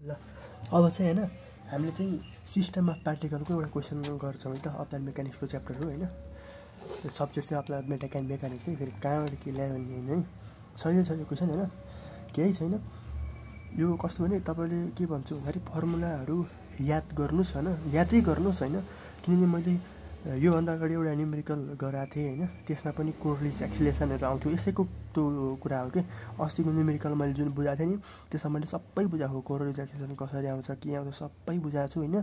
ल अब चाहिँ हैन हामीले चाहिँ सिस्टम अफ पार्टिकलको एउटा क्वेसन गर्छौँ है त अप्लाइड मेकानिक्सको च्याप्टर हो हैन। यो सब्जेक्ट चाहिँ अप्लाइड मेकानिक्स चाहिँ फेरि कहाँबाट के ल्यायो भने हैन सही छ यो क्वेसन हैन, केही छैन। यो कस्तो भने तपाईँले के भन्छु भन्दाखेरि फर्मुलाहरू याद गर्नुस् हैन, यादै गर्नुस् हैन। किनकि मैले योभन्दा अगाडि एउटा न्युमेरिकल गराएको थिएँ हैन, त्यसमा पनि कोर्लिस एक्सिलेसनहरू आउँथ्यो, यसैको त्यो कुरा हो कि अस्तिको न्युमेरिकल मैले जुन बुझाएको थिएँ नि त्यसमा मैले सबै बुझाएको, कोर्लिस एक्सिलेसन कसरी आउँछ के आउँछ सबै बुझाएको छु हैन।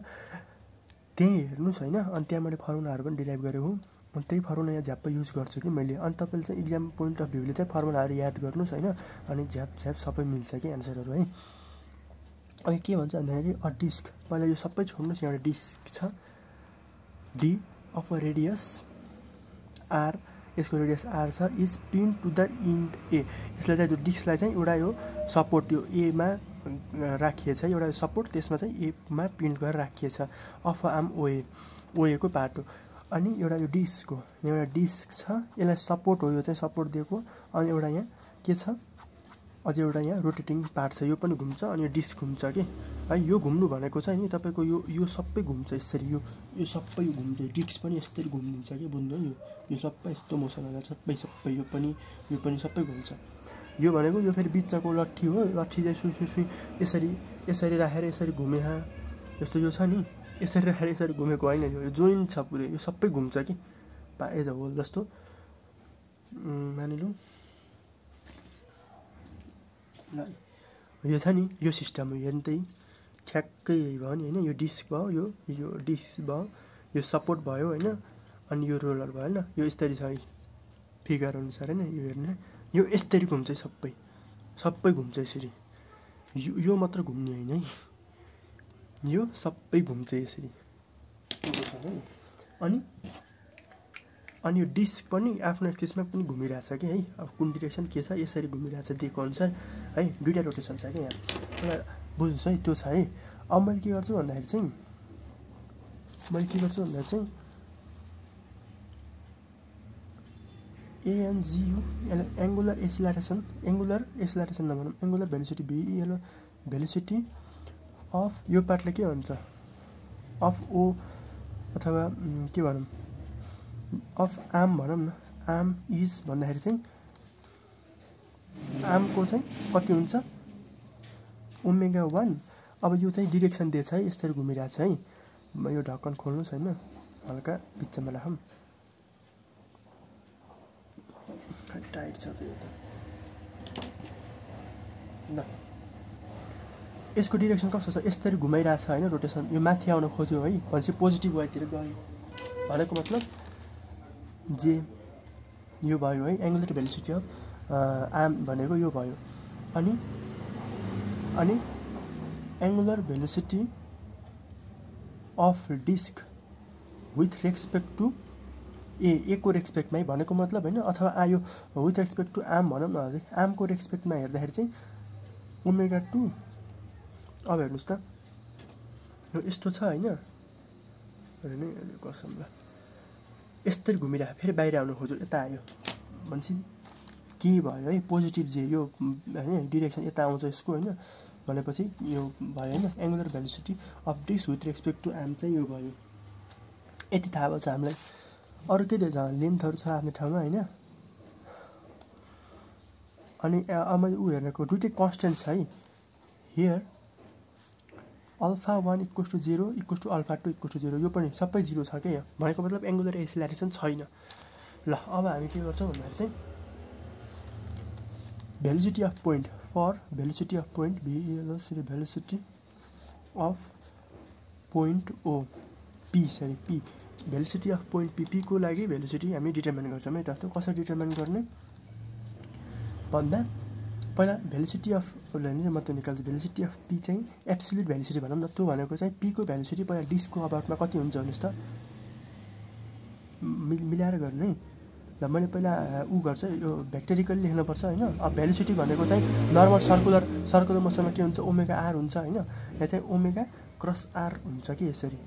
त्यही हेर्नुस् हैन। अनि त्यहाँ मैले फर्मुलाहरू पनि डिराइभ गरेको, अनि त्यही फर्मुला यहाँ झ्याप्प युज गर्छु कि मैले। अनि तपाईँले चाहिँ इक्जाम पोइन्ट अफ भ्यूले चाहिँ फर्मुलाहरू याद गर्नुस् हैन, अनि झ्याप सबै मिल्छ कि एन्सरहरू है। अनि के भन्छ भन्दाखेरि अ डिस्क, पहिला यो सबै छोड्नुस्। यहाँ एउटा डिस्क छ D of a radius R, यसको रेडियस आर छ, is pin to the end A. यसलाई चाहिँ त्यो डिस्कलाई चाहिँ एउटा यो सपोर्ट यो एमा राखिएछ, एउटा सपोर्ट त्यसमा चाहिँ एमा पिन्ट गरेर राखिएछ। अफ आर्म ओए, ओएको पार्ट हो। अनि एउटा यो डिस्कको एउटा डिस्क छ, यसलाई सपोर्ट हो, यो चाहिँ सपोर्ट दिएको। अनि एउटा यहाँ के छ अझै एउटा यहाँ रोटेटिङ पार्ट छ, यो पनि घुम्छ अनि यो डिस्क घुम्छ कि है। यो घुम्नु भनेको चाहिँ नि तपाईँको यो सबै घुम्छ यसरी, यो सबै घुम्छ, डिस्क पनि यसरी घुम्दिन्छ कि बुझ्नु। यो सबै यस्तो मोसन हुन्छ, सबै यो पनि सबै घुम्छ। यो भनेको यो फेरि बिचको लट्ठी हो, लट्ठी चाहिँ सुई यसरी राखेर यसरी घुमे जस्तो यो छ नि, यसरी राखेर यसरी घुमेको होइन, यो जोइन्ट छ पुरै, यो सबै घुम्छ कि एज अ होल जस्तो। मानिलौँ यो छ नि, यो सिस्टम हो हेर्नु त्यही ठ्याक्कै यही भयो नि होइन। यो डिस्क भयो, यो डिस्क भयो, यो सपोर्ट भयो होइन, अनि यो रोलर भयो होइन। यो यस्तरी छ फिगर अनुसार होइन, यो हेर्नु यो यस्तरी घुम्छ सबै घुम्छ यसरी। यो मात्र घुम्ने होइन है, यो सबै घुम्छ यसरी। अनि यो डिस्क पनि आफ्नो एक्सिसमा पनि घुमिरहेछ कि है। अब कुन डिरेक्सन के छ यसरी घुमिरहेछ दिएको अनुसार है, दुईवटा रोटेसन छ क्या यहाँ, एउटा बुझ्नुहोस् है त्यो छ है। अब मैले के गर्छु भन्दाखेरि चाहिँ एएनजियु यसलाई एङ्गुलर एसिलरेसन नभनौँ, एङ्गुलर भेलोसिटी भेलोसिटी अफ यो पार्टलाई के भन्छ अफ ओ अथवा के भनौँ अफ आर्म भनौँ न। आर्म इज भन्दाखेरि चाहिँ आर्मको चाहिँ कति हुन्छ ओमेगा 1। अब यो चाहिँ डिरेक्सन दिएछ है, यसरी घुमिरहेछ है। यो ढक्कन खोल्नुहोस् होइन, हल्का बिचमा राखौँ, टाइट छ त यो त। ल यसको डिरेक्सन कस्तो छ, यसरी घुमाइरहेछ होइन, रोटेसन यो माथि आउन खोज्यो है भनेपछि पोजिटिभ वाइतिर गयो भनेको मतलब जे यो भयो है, एङ्गुलर भेलोसिटी अफ आर्म भनेको यो भयो। अनि angular velocity of disc with respect to A को रेस्पेक्टमै भनेको मतलब होइन, अथवा आयो विथ रेस्पेक्ट टु आर्म भनौँ न। अझै आर्मको रेस्पेक्टमा हेर्दाखेरि चाहिँ ओमेगा 2। अब हेर्नुहोस् त यो यस्तो छ होइन, कसम ल यस्तरी घुमिरहेको फेरि बाहिर आउनु खोज्यो, यता आयो भनेपछि के भयो है, पोजिटिभ जे यो होइन, डिरेक्सन यता आउँछ यसको होइन भनेपछि यो भयो होइन। Angular velocity of disc with respect to arm चाहिँ यो भयो। यति थाहा भएको छ हामीलाई। अरू के दिएछ, लेन्थहरू छ आफ्नो ठाउँमा होइन। अनि अब मैले ऊ हेर्नको दुइटै कन्सटेन्ट छ है here, alpha 1 equals to 0 equals to alpha 2 equals to 0, यो पनि सबै 0 छ क्या भनेको मतलब एङ्गुलर एसिलरेसन छैन। ल अब हामी के गर्छौँ भन्दाखेरि चाहिँ velocity of point for velocity of point velocity of point O P velocity of point पीको लागि भेलोसिटी हामी डिटर्मिन गर्छौँ है त। कसरी डिटर्मिन गर्ने भन्दा पहिला भेलोसिटी अफ म त्यो निकाल्छु। भेलोसिटी अफ पी चाहिँ एब्सोल्युट भेलोसिटी भनौँ न, त्यो भनेको चाहिँ पीको भेलोसिटी पहिला डिस्कको अबाउटमा कति हुन्छ भन्नुहोस् त, मिलाएर गर्ने है। ल मैले पहिला ऊ गर्छ यो भेक्टोरिकली लेख्नुपर्छ होइन। अब भेलोसिटी भनेको चाहिँ नर्मल सर्कुलर मोसनमा के हुन्छ ओमेगा आर हुन्छ होइन। यहाँ चाहिँ ओमेगा क्रस आर हुन्छ कि यसरी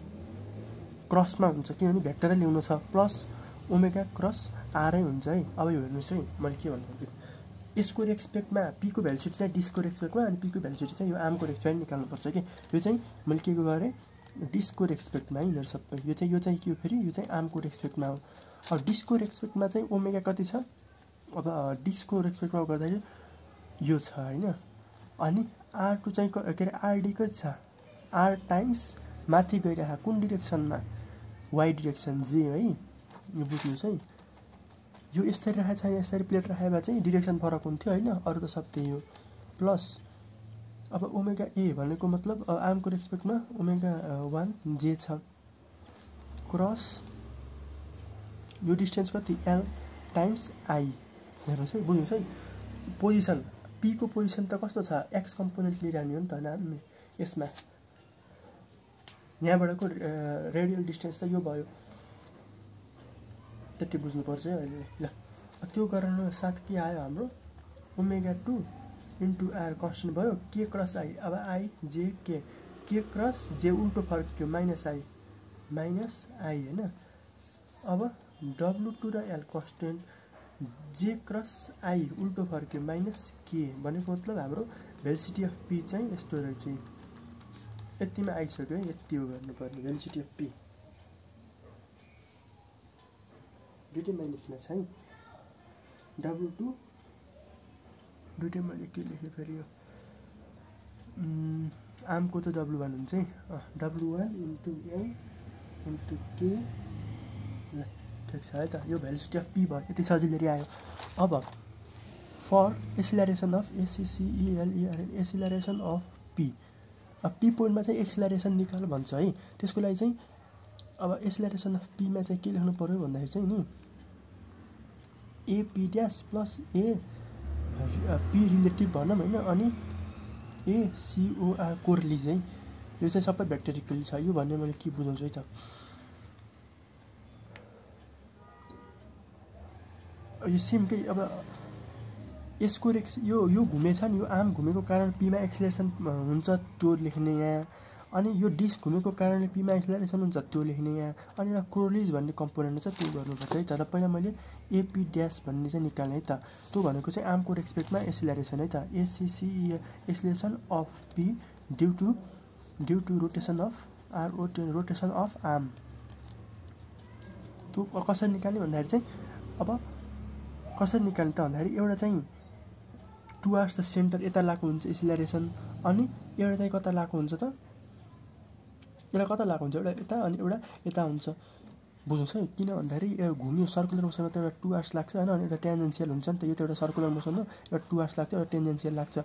क्रसमा हुन्छ, किनभने भेक्टरै ल्याउनु छ, प्लस ओमेगा क्रस आरै हुन्छ है। अब यो हेर्नुहोस् है मैले के भन्छु, यसको रेस्पेक्टमा पीको भ्यालुसिटी चाहिँ डिस्कको रेस्पेक्टमा अनि पीको भ्यालुसिटी चाहिँ यो आर्मको रेस्पेक्टमा निकाल्नुपर्छ कि यो चाहिँ मैले के गरेँ डिस्कको रेस्पेक्टमा यिनीहरू सबै यो चाहिँ के हो फेरि यो चाहिँ आर्मको रेस्पेक्टमा हो। अब डिस्कको रेस्पेक्टमा चाहिँ ओमेगा कति छ अब डिस्कको रेस्पेक्टमा गर्दाखेरि यो छ होइन अनि R2 चाहिँ के अरे RD कति छ R टाइम्स माथि गइरहेको कुन डिरेक्सनमा वाइ डिरेक्सन जे है यो बुझ्नुहोस् है यो यसरी राखेको छ यसरी प्लेट राखेको भए चाहिँ डिरेक्सन फरक हुन्थ्यो होइन अरू त सब त्यही हो प्लस अब ओमेगा ए भनेको मतलब आर्मको रेस्पेक्टमा ओमेगा 1 जे छ क्रस यो डिस्टेन्स कति L टाइम्स आई हेर्नुहोस् है बुझ्नुहोस् है पोजिसन पी को पोजिसन त कस्तो छ एक्स कम्पोनेन्ट लिइरहने हो नि त होइन यसमा यहाँबाटको रेडियल डिस्टेन्स त यो भयो त्यति बुझ्नुपर्छ है अहिले ल त्यो कारण साथ के आयो हाम्रो ओमेगा 2 इन्टु आर कन्स्टेन्ट भयो के क्रस आई अब आई जे के क्रस जे उल्टो फर्क्यो माइनस आई होइन अब W2 र L constant J cross I उल्टो फर्क्यो माइनस के भनेको मतलब हाम्रो भेलोसिटी अफ पी चाहिँ यस्तो रहेछ यतिमा आइसक्यो है यति हो गर्नुपर्ने भेलोसिटी अफ पी दुईटै माइनसमा छ है W2 दुईटै मैले के लेखेँ फेरि यो आर्मको त W1 हुन्छ है W1 इन्टु L इन्टु के ल ठिक छ है त यो भेलोसिटी अफ पी भयो यति सजिलै आयो। अब for acceleration of ACCELERN acceleration of P अब पी पोइन्टमा चाहिँ एक्सिलरेसन निकाल भन्छ है त्यसको लागि चाहिँ अब एसिलरेसन अफ पीमा चाहिँ के लेख्नु पर्यो भन्दाखेरि चाहिँ नि AP dash plus A P relative भनौँ होइन अनि ACOR कोरिलेज है यो चाहिँ सबै भेक्टोरिकल छ यो भन्ने मैले के बुझाउँछु है त यो सेम के अब यसको यो घुमेछ नि यो आर्म घुमेको कारण पीमा एक्सिलरेसन हुन्छ त्यो लेख्ने यहाँ अनि यो डिस्क घुमेको कारणले पीमा एक्सिलरेसन हुन्छ त्यो लेख्ने यहाँ अनि एउटा कोरिलेज भन्ने कम्पोनेन्ट छ त्यो गर्नुपर्छ है तर पहिला मैले AP ड्यास भन्ने चाहिँ निकाल्ने है त त्यो भनेको चाहिँ आर्मको रेस्पेक्टमा एक्सिलरेसन है त ACCE acceleration of P due to rotation of rotation of arm त्यो कसरी निकाल्ने भन्दाखेरि चाहिँ अब कसरी निकाल्ने त भन्दाखेरि एउटा चाहिँ टुवार्ड्स द सेन्टर यता लागु हुन्छ एक्सिलरेसन अनि एउटा चाहिँ कता लागु हुन्छ त एउटा कता लागु हुन्छ एउटा यता अनि एउटा यता हुन्छ बुझ्नुहोस् है किन भन्दाखेरि घुम्यो सर्कुलर मोसनमा त एउटा टुवार्ड्स लाग्छ होइन अनि एउटा टेन्जेन्सियल हुन्छ नि त यो त एउटा सर्कुलर मोसन हो एउटा टुवार्ड्स लाग्छ एउटा टेन्जेन्सियल लाग्छ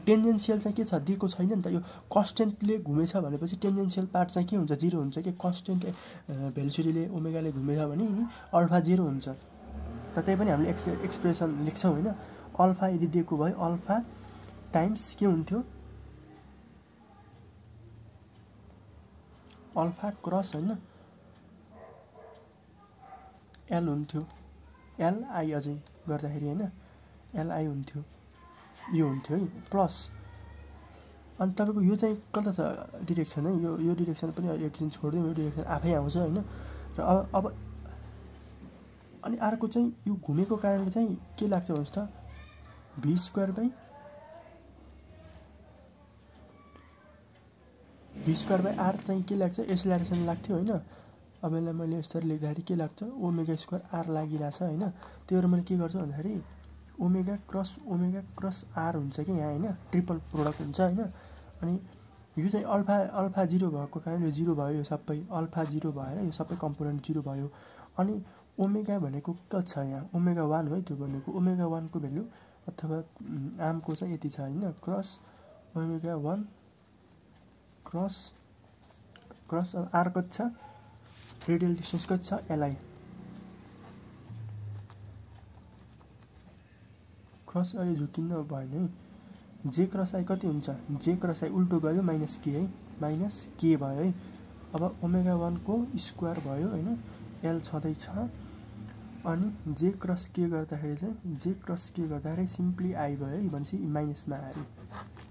टेन्जेन्सियल चाहिँ के छ दिएको छैन नि त यो कन्स्टेन्टले घुमेछ भनेपछि टेन्जेन्सियल पार्ट चाहिँ के हुन्छ जिरो हुन्छ कि कन्स्टेन्ट भेलोसिटीले ओमेगाले घुमेछ भने नि अल्फा जिरो हुन्छ त त्यही पनि हामीले एक्सप्रेसन लेख्छौँ होइन अल्फा यदि दिएको भए अल्फा टाइम्स के हुन्थ्यो अल्फा क्रस होइन एल हुन्थ्यो LI अझै गर्दाखेरि होइन LI हुन्थ्यो यो हुन्थ्यो है प्लस अनि तपाईँको यो चाहिँ कता छ डिरेक्सन है यो डिरेक्सन पनि एकछिन छोडिदिउँ यो डिरेक्सन आफै आउँछ होइन र अब अनि अर्को चाहिँ यो घुमेको कारणले चाहिँ के लाग्छ भन्नुहोस् त v² बाई r चाहिँ के लाग्छ एसिलरेसन लाग्थ्यो होइन अब यसलाई मैले यसरी लेख्दाखेरि के लाग्छ ओमेगा स्क्वायर r लागिरहेछ होइन त्यही भएर मैले के गर्छु भन्दाखेरि ओमेगा क्रस r हुन्छ कि यहाँ होइन ट्रिपल प्रोडक्ट हुन्छ होइन अनि यो चाहिँ अल्फा जिरो भएको कारण यो जिरो भयो यो सबै अल्फा जिरो भएर यो सबै कम्पोनेन्ट जिरो भयो अनि ओमेगा भनेको कति छ यहाँ ओमेगा 1 हो त्यो भनेको ओमेगा 1 को भ्यालु अथवा आर्मको चाहिँ यति छ होइन क्रस ओमेगा 1 क्रस अब आर कति छ रेडियल डिस्टेन्स कति छ LI क्रस अहिले झुकिन्न भएन है जे क्रस आई कति हुन्छ जे क्रस आई उल्टो गयो माइनस के है माइनस के भयो है अब ओमेगा 1 को स्क्वायर भयो होइन L छँदैछ अनि जे क्रस के गर्दाखेरि चाहिँ जे क्रस के गर्दाखेरि सिम्पली आई भयो है भनेपछि माइनसमा आयो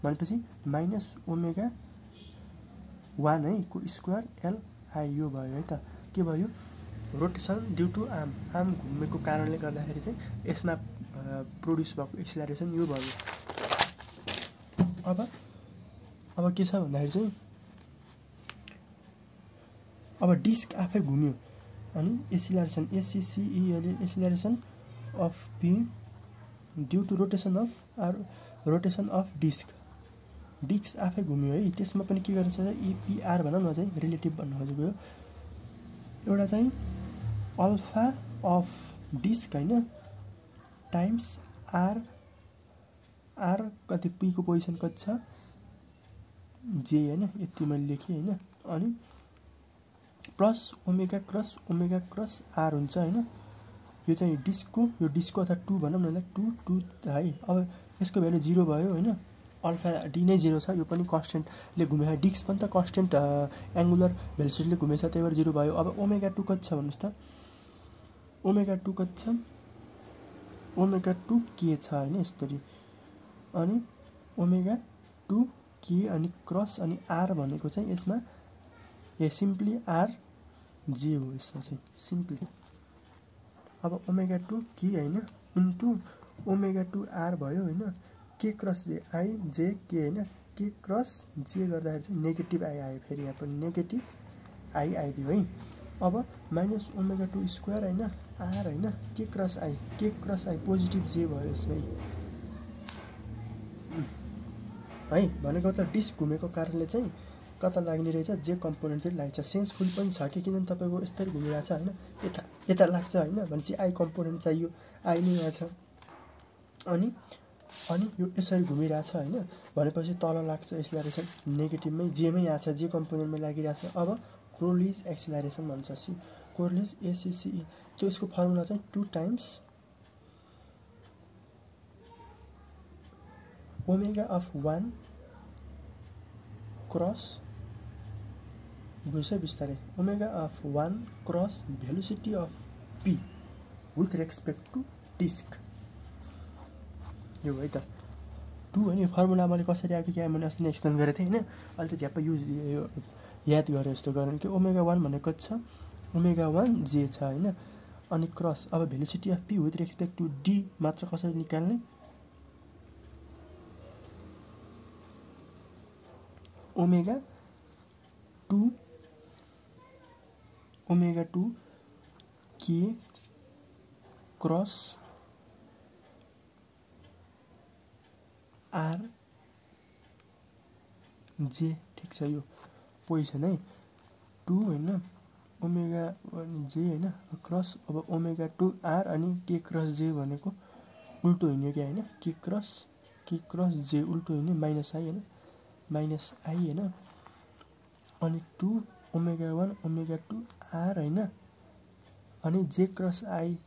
भनेपछि माइनस ओमेगा 1 है को स्क्वायर LI यो भयो है त के भयो रोटेसन ड्यु टु आर्म घुमेको कारणले गर्दाखेरि चाहिँ यसमा प्रोड्युस भएको एक्सिलरेसन यो भयो। अब के छ भन्दाखेरि चाहिँ अब डिस्क आफै घुम्यो अनि एक्सिलरेसन एसिसिइएल acceleration of P due to rotation of disc आफै घुम्यो है। त्यसमा पनि के गर्छ इपिआर भनौँ न चाहिँ रिलेटिभ भन्नु खोजेको हो। एउटा चाहिँ अल्फा अफ डिस्क होइन टाइम्स आर कति पीको पोजिसन कति छ जे होइन यति मैले लेखेँ होइन। अनि प्लस ओमेगा क्रस आर हुन्छ होइन। यो चाहिँ डिस्कको अथवा 2 भनौँ न 2 है। अब यसको भ्यालु 0 भयो होइन। अल्फा डी नै 0 छ। यो पनि कन्स्टेन्टले घुमेको डिस्क पनि त कन्स्टेन्ट एङ्गुलर भेलोसिटीले घुमेछ त्यही भएर 0 भयो। अब ओमेगा 2 कति छ भन्नुहोस् त। ओमेगा 2 कति छ ओमेगा 2 के छ होइन यसरी। अनि ओमेगा 2 के अनि क्रस अनि आर भनेको चाहिँ यसमा सिम्पली आर जे हो यसमा चाहिँ सिम्पली। अब ओमेगा 2 के होइन इन्टु ओमेगा 2 आर भयो होइन। के क्रस जे आई जे के होइन के क्रस जे गर्दाखेरि चाहिँ नेगेटिभ आई आयो। फेरि यहाँ पनि नेगेटिभ आई आइदियो है। अब माइनस ओमेगा 2 स्क्वायर होइन आर होइन के क्रस आई पोजिटिभ जे भयो यसमै है। भनेको चाहिँ डिस्क घुमेको कारणले चाहिँ कता लाग्ने रहेछ जे कम्पोनेन्ट फेरि लाग्छ। सेन्सफुल पनि छ कि किनभने तपाईँको यस्तरी घुमिरहेको छ होइन यता लाग्छ होइन भनेपछि आई कम्पोनेन्ट चाहियो आई नै यहाँ छ। अनि यो यसरी घुमिरहेछ होइन भनेपछि तल लाग्छ एक्सिलरेसन नेगेटिभमै जेमै यहाँ छ जे कम्पोनेन्टमै लागिरहेछ। अब क्रोलिज एक्सिलरेसन भन्छ क्रोलिज एसिसिई त्यो यसको फर्मुला चाहिँ 2 टाइम्स ओमेगा अफ 1 क्रस बुझ्छ बिस्तारै omega of 1 cross velocity of P with respect to disc यो है त 2 होइन। यो फर्मुला मैले कसरी आएको कि मैले अस्ति नै एक्सप्लेन गरेको थिएँ होइन। अहिले त झ्याप्प युज यो याद गरेँ जस्तो गरौँ कि ओमेगा 1 भनेको कति छ ओमेगा 1 जे छ होइन। अनि क्रस अब velocity of P with respect to D मात्र कसरी निकाल्ने ओमेगा 2 के क्रस आर जे ठिक छ यो पोजिसन है 2 होइन ओमेगा 1 जे होइन क्रस अब ओमेगा 2 आर अनि के क्रस जे भनेको उल्टो हुने क्या होइन के क्रस जे उल्टो हुने माइनस आई होइन माइनस आई होइन। अनि 2 ओमेगा 1 ओमेगा 2 आर होइन। अनि जे क्रस आई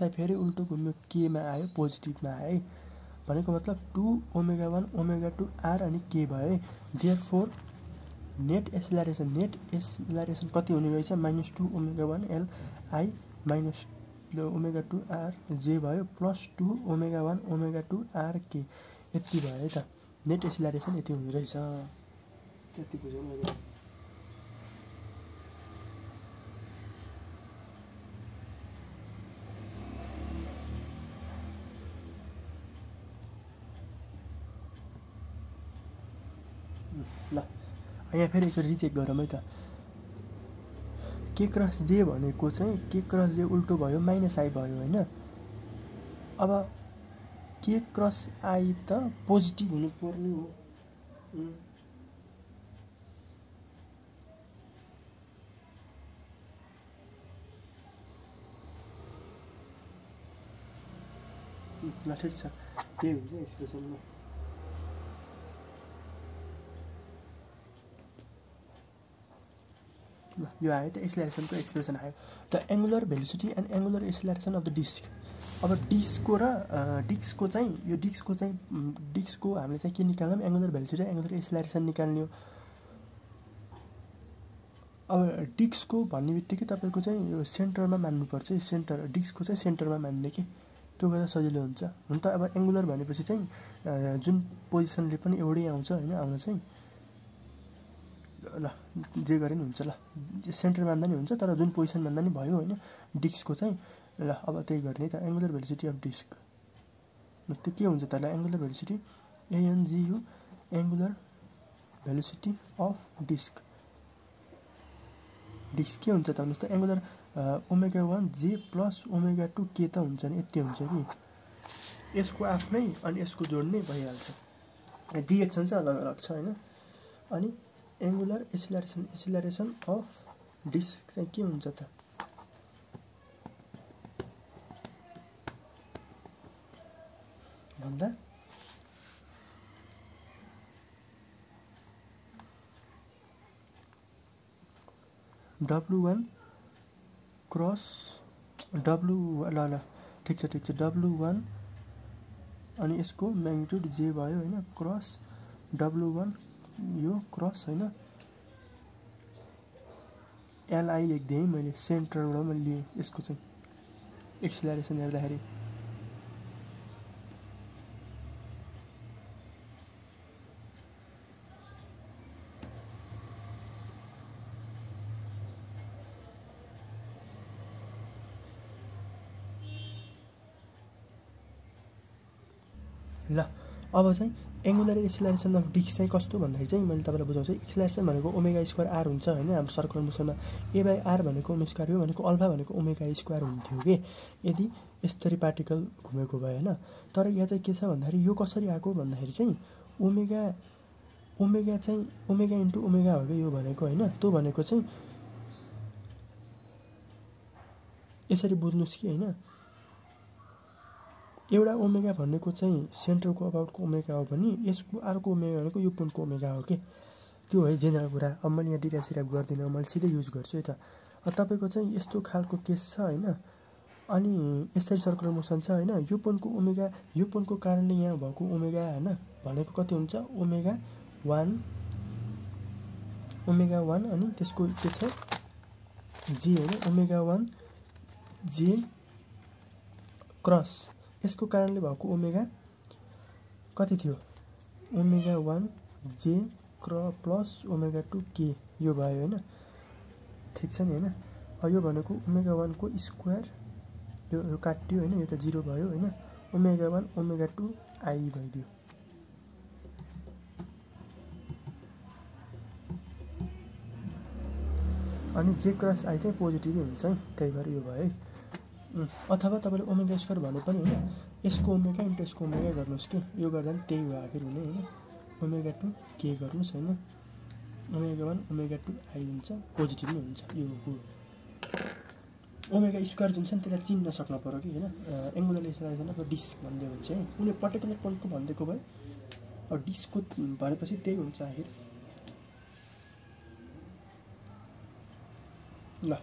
फेरि उल्टो घुम्यो केमा आयो पोजिटिभमा आयो है। भनेको मतलब 2 ओमेगा 1 ओमेगा 2 आर अनि के भयो है। देयरफोर नेट एक्सिलरेसन कति हुने रहेछ -2 omega 1 L I minus omega 2 R J भयो प्लस 2 ओमेगा 1 ओमेगा 2 आर के यति भयो है त। नेट एक्सिलरेसन यति हुने रहेछ त्यति बुझ्नु मैले। ल यहाँ फेरि एकचोटि रिचेक गरौँ है त। के क्रस जे भनेको चाहिँ के क्रस जे उल्टो भयो माइनस आई भयो होइन। अब के क्रस आई त पोजिटिभ हुनुपर्ने हो ल ठिक छ त्यही हुन्छ एक्सप्रेसनमा। यो आयो त एक्सिलरेसनको एक्सप्रेसन आयो the angular velocity and angular acceleration of the disc. अब डिस्कको हामीले चाहिँ के निकाल्ने एङ्गुलर भेलोसिटी एङ्गुलर एक्सिलरेसन निकाल्ने हो। अब डिस्कको भन्ने बित्तिकै तपाईँको चाहिँ यो सेन्टरमा मान्नुपर्छ डिस्कको चाहिँ सेन्टरमा मान्ने कि त्यो गर्दा सजिलो हुन्छ। हुन त अब एङ्गुलर भनेपछि चाहिँ जुन पोजिसनले पनि एउटै आउँछ होइन आउन चाहिँ ल जे गरे नि हुन्छ ल सेन्टर मान्दा नि हुन्छ तर जुन पोजिसन मान्दा नि भयो होइन डिस्कको चाहिँ। ल अब त्यही गर्ने त एङ्गुलर भेलोसिटी अफ डिस्क त्यो के हुन्छ त angular velocity ANGU angular velocity of disc के हुन्छ त भन्नुहोस् त एङ्गुलर ओमेगा 1 जे प्लस ओमेगा 2 के त हुन्छ नि यति हुन्छ कि यसको आफ्नै अनि यसको जोड्ने भइहाल्छ डिरेक्सन चाहिँ अलग अलग छ हैन अनि एङ्गुलर एसिलरेसन अफ डिस्क चाहिँ के हुन्छ त भन्दा W1 क्रस W ल ठिक छ W1 अनि यसको म्याग्निट्युड जे भयो हैन क्रस W1 यो क्रस हैन LI लेख्दै मैले सेन्टरबाट मैले लिए यसको चाहिँ एक्सिलरेसन हेर्दाखेरि ल अब चाहिँ एङ्गुलर एक्सिलरेसन अफ डिस्क चाहिँ कस्तो भन्दाखेरि चाहिँ मैले तपाईलाई बुझाउँछु एक्सिलरेसन भनेको ओमेगा स्क्वायर आर हुन्छ हैन हाम्रो सर्कुलर मोसनमा A/R भनेको ओमेगा स्क्वायर हो भनेको अल्फा भनेको ओमेगा स्क्वायर हुन्थ्यो के यदि यसरी पार्टिकल घुमेको भए हैन तर यहाँ चाहिँ के छ भन्दाखेरि यो कसरी आको भन्दाखेरि चाहिँ ओमेगा चाहिँ ओमेगा इन्टु ओमेगा हो के यो भनेको हैन त्यो भनेको चाहिँ यसरी बुझ्नुस् कि हैन एउटा ओमेगा भनेको चाहिँ सेन्टरको अबाउटको ओमेगा हो भने यसको अर्को ओमेगा भनेको यो पुनको ओमेगा हो के त्यो है जेनरल कुरा अब मैले यहाँ डिराइभ गर्दिनँ मैले सिधै युज गर्छु है त तपाईको चाहिँ यस्तो खालको केस छ हैन अनि यसरी सर्कुलर मोसन छ हैन यो पुनको कारणले यहाँ भएको ओमेगा हैन भनेको कति हुन्छ ओमेगा 1 अनि त्यसको के छ जे हैन ओमेगा 1 जे क्रस यसको कारणले भएको ओमेगा कति थियो ओमेगा 1 जे प्लस ओमेगा 2 के यो भयो हैन ठीक छ नि हैन यो भनेको ओमेगा 1 को स्क्वायर यो काट्यो हैन यो त 0 भयो हैन ओमेगा 1 ओमेगा 2 आई भइदियो अनि जे क्रस आई चाहिँ पोजिटिभै हुन्छ है त्यही भएर यो भयो है अथवा तपाईले ओमेगा स्क्वायर भने पनि हैन यसको ओमेगा इन्टु यसको ओमेगा गर्नुस् के यो गर्दा पनि त्यही हो आखिर हुने हैन ओमेगा 2 के गर्नुस् हैन ओमेगा 1 ओमेगा 2 आई हुन्छ पोजिटिभ नै हुन्छ यो हो ओमेगा स्क्वायर जुन छ नि त्यसलाई चिन्न सक्न पर्यो कि हैन एङ्गुलर एक्सिलरेसन अफ डिस्क भन्दै हुन्छ है कुनै पर्टिकुलर पोइन्टको भन्दैको भए अब डिस्कको भनेपछि त्यही हुन्छ आखिर ल